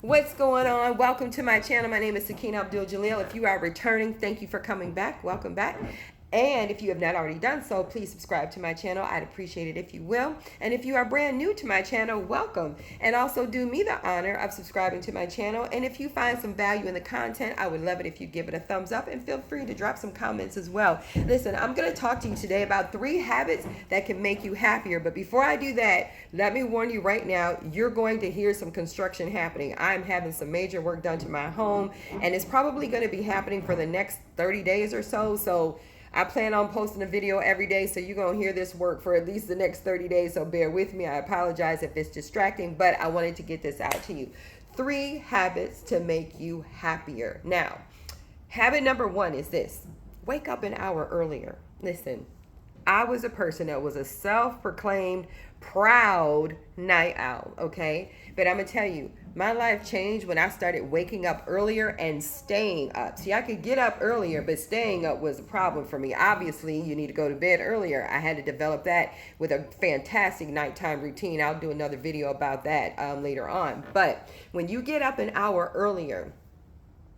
What's going on? Welcome to my channel. My name is Sakina Abdul Jalil. If you are returning, thank you for coming back. Welcome back. And if you have not already done so, please subscribe to my channel. I'd appreciate it if you will. And if you are brand new to my channel, welcome. And also do me the honor of subscribing to my channel. And if you find some value in the content, I would love it if you give it a thumbs up, and feel free to drop some comments as well. Listen, I'm going to talk to you today about 3 habits that can make you happier. But before I do that, let me warn you right now, you're going to hear some construction happening. I'm having some major work done to my home, and it's probably going to be happening for the next 30 days or so. So I plan on posting a video every day, so you're going to hear this work for at least the next 30 days, so bear with me. I apologize if it's distracting, but I wanted to get this out to you. 3 habits to make you happier. Now, habit number 1 is this: wake up an hour earlier. Listen, I was a person that was a self-proclaimed proud night owl, okay? But I'm going to tell you, my life changed when I started waking up earlier and staying up. See, I could get up earlier, but staying up was a problem for me. Obviously, you need to go to bed earlier. I had to develop that with a fantastic nighttime routine. I'll do another video about that later on. But when you get up an hour earlier,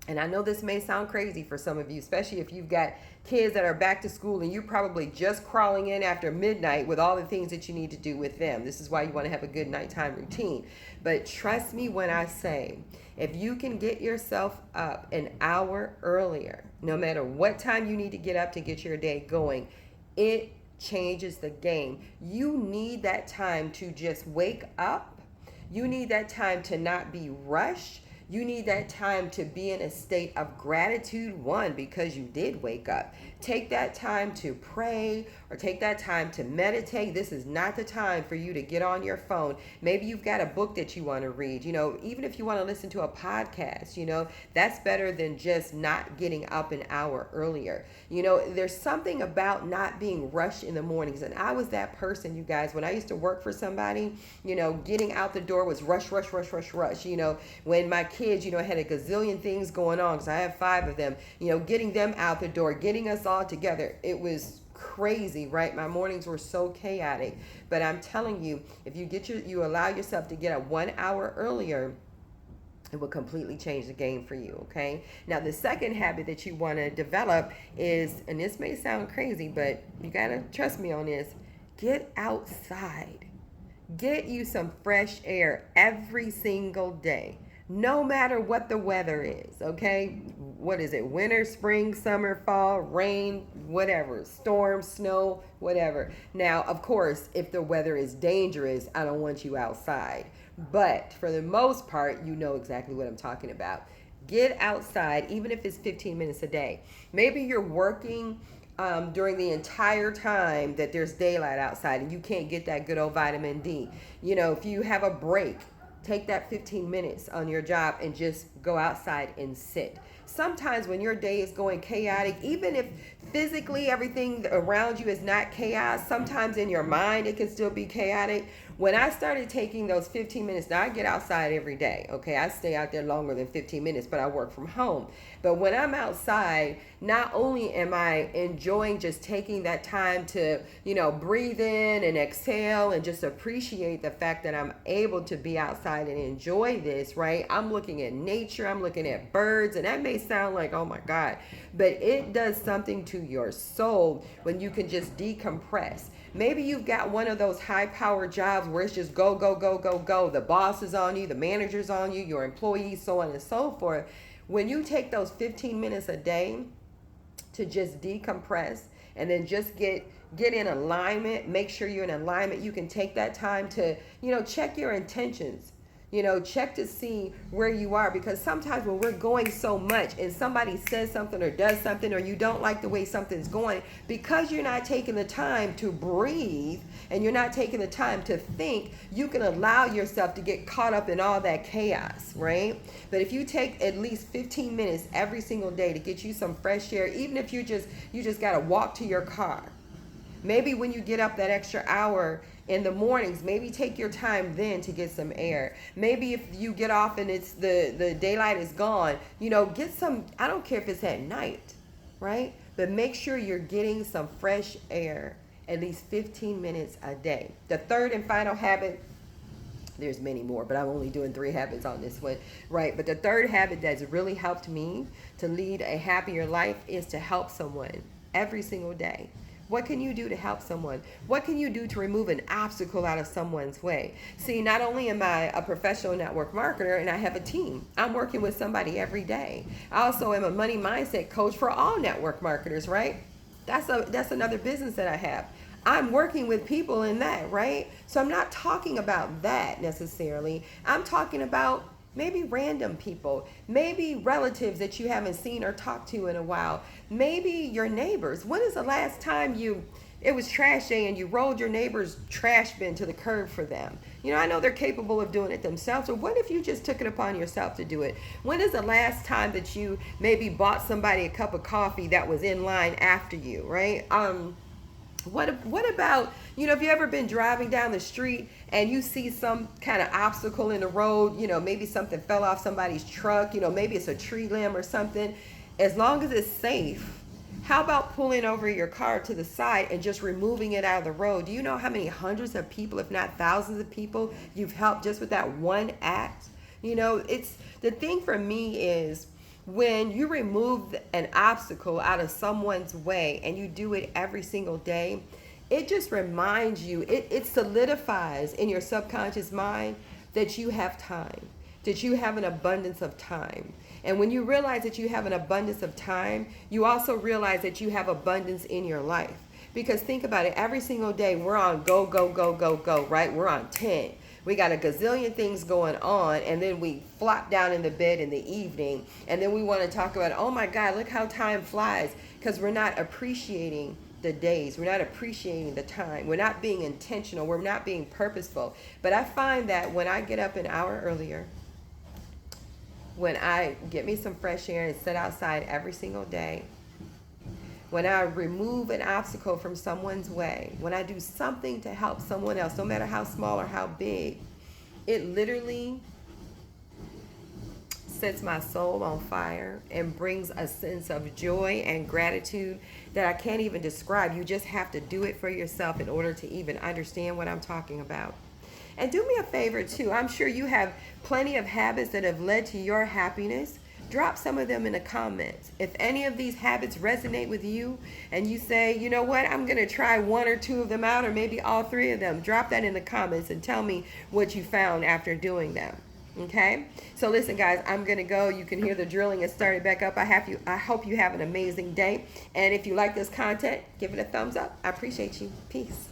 and I know this may sound crazy for some of you, especially if you've got kids that are back to school and you're probably just crawling in after midnight with all the things that you need to do with them. This is why you want to have a good nighttime routine. But trust me when I say, if you can get yourself up an hour earlier, no matter what time you need to get up to get your day going, it changes the game. You need that time to just wake up. You need that time to not be rushed. You need that time to be in a state of gratitude, one, because you did wake up. Take that time to pray or take that time to meditate. This is not the time for you to get on your phone. Maybe you've got a book that you want to read. You know, even if you want to listen to a podcast, you know, that's better than just not getting up an hour earlier. You know, there's something about not being rushed in the mornings. And I was that person, you guys, when I used to work for somebody, you know, getting out the door was rush, rush, rush, rush, rush. You know, when my kids, you know, had a gazillion things going on because I have 5 of them, you know, getting them out the door, getting us all together. It was crazy, right? My mornings were so chaotic. But I'm telling you, if you allow yourself to get up 1 hour earlier, it will completely change the game for you, okay? Now, the second habit that you want to develop is, and this may sound crazy, but you got to trust me on this, get outside. Get you some fresh air every single day, no matter what the weather is, okay? What is it? Winter, spring, summer, fall, rain, whatever, storm, snow, whatever. Now, of course, if the weather is dangerous, I don't want you outside. But for the most part, you know exactly what I'm talking about. Get outside, even if it's 15 minutes a day. Maybe you're working during the entire time that there's daylight outside and you can't get that good old vitamin D. You know, if you have a break, take that 15 minutes on your job and just go outside and sit. Sometimes when your day is going chaotic, even if physically everything around you is not chaos, sometimes in your mind it can still be chaotic. When I started taking those 15 minutes, now I get outside every day, okay? I stay out there longer than 15 minutes, but I work from home. But when I'm outside, not only am I enjoying just taking that time to, you know, breathe in and exhale and just appreciate the fact that I'm able to be outside and enjoy this, right? I'm looking at nature, I'm looking at birds, and that may sound like, oh my God, but it does something to your soul when you can just decompress. Maybe you've got one of those high-powered jobs where it's just go, go, go, go, go. The boss is on you, the manager's on you, your employees, so on and so forth. When you take those 15 minutes a day to just decompress and then just get in alignment, make sure you're in alignment, you can take that time to, you know, check your intentions. You know, check to see where you are, because sometimes when we're going so much and somebody says something or does something, or you don't like the way something's going, because you're not taking the time to breathe and you're not taking the time to think, you can allow yourself to get caught up in all that chaos, right? But if you take at least 15 minutes every single day to get you some fresh air, even if you just got to walk to your car. Maybe when you get up that extra hour in the mornings, maybe take your time then to get some air. Maybe if you get off and it's the daylight is gone, you know, get some, I don't care if it's at night, right? But make sure you're getting some fresh air at least 15 minutes a day. The third and final habit There's many more, but I'm only doing 3 habits on this one, right? But the third habit that's really helped me to lead a happier life is to help someone every single day. What can you do to help someone? What can you do to remove an obstacle out of someone's way? See, not only am I a professional network marketer and I have a team, I'm working with somebody every day. I also am a money mindset coach for all network marketers, right? That's another business that I have. I'm working with people in that, right? So I'm not talking about that necessarily. I'm talking about maybe random people, maybe relatives that you haven't seen or talked to in a while, maybe your neighbors. When is the last time it was trash day and you rolled your neighbor's trash bin to the curb for them? You know, I know they're capable of doing it themselves, or what if you just took it upon yourself to do it? When is the last time that you maybe bought somebody a cup of coffee that was in line after you, right? What about, have you ever been driving down the street and you see some kind of obstacle in the road, maybe something fell off somebody's truck, maybe it's a tree limb or something. As long as it's safe, how about pulling over your car to the side and just removing it out of the road? Do you know how many hundreds of people, if not thousands of people, you've helped just with that one act? It's the thing for me is, when you remove an obstacle out of someone's way and you do it every single day, it just reminds you, it solidifies in your subconscious mind that you have time, that you have an abundance of time. And when you realize that you have an abundance of time, you also realize that you have abundance in your life. Because think about it, every single day we're on go, go, go, go, go, right? We're on 10. We got a gazillion things going on, and then we flop down in the bed in the evening, and then we want to talk about, oh my God, look how time flies, because we're not appreciating the days. We're not appreciating the time. We're not being intentional. We're not being purposeful. But I find that when I get up an hour earlier, when I get me some fresh air and sit outside every single day, when I remove an obstacle from someone's way, when I do something to help someone else, no matter how small or how big, it literally sets my soul on fire and brings a sense of joy and gratitude that I can't even describe. You just have to do it for yourself in order to even understand what I'm talking about. And do me a favor too. I'm sure you have plenty of habits that have led to your happiness. Drop some of them in the comments. If any of these habits resonate with you and you say, you know what, I'm going to try 1 or 2 of them out, or maybe all 3 of them, drop that in the comments and tell me what you found after doing them. Okay? So listen, guys, I'm going to go. You can hear the drilling has started back up. I hope you have an amazing day. And if you like this content, give it a thumbs up. I appreciate you. Peace.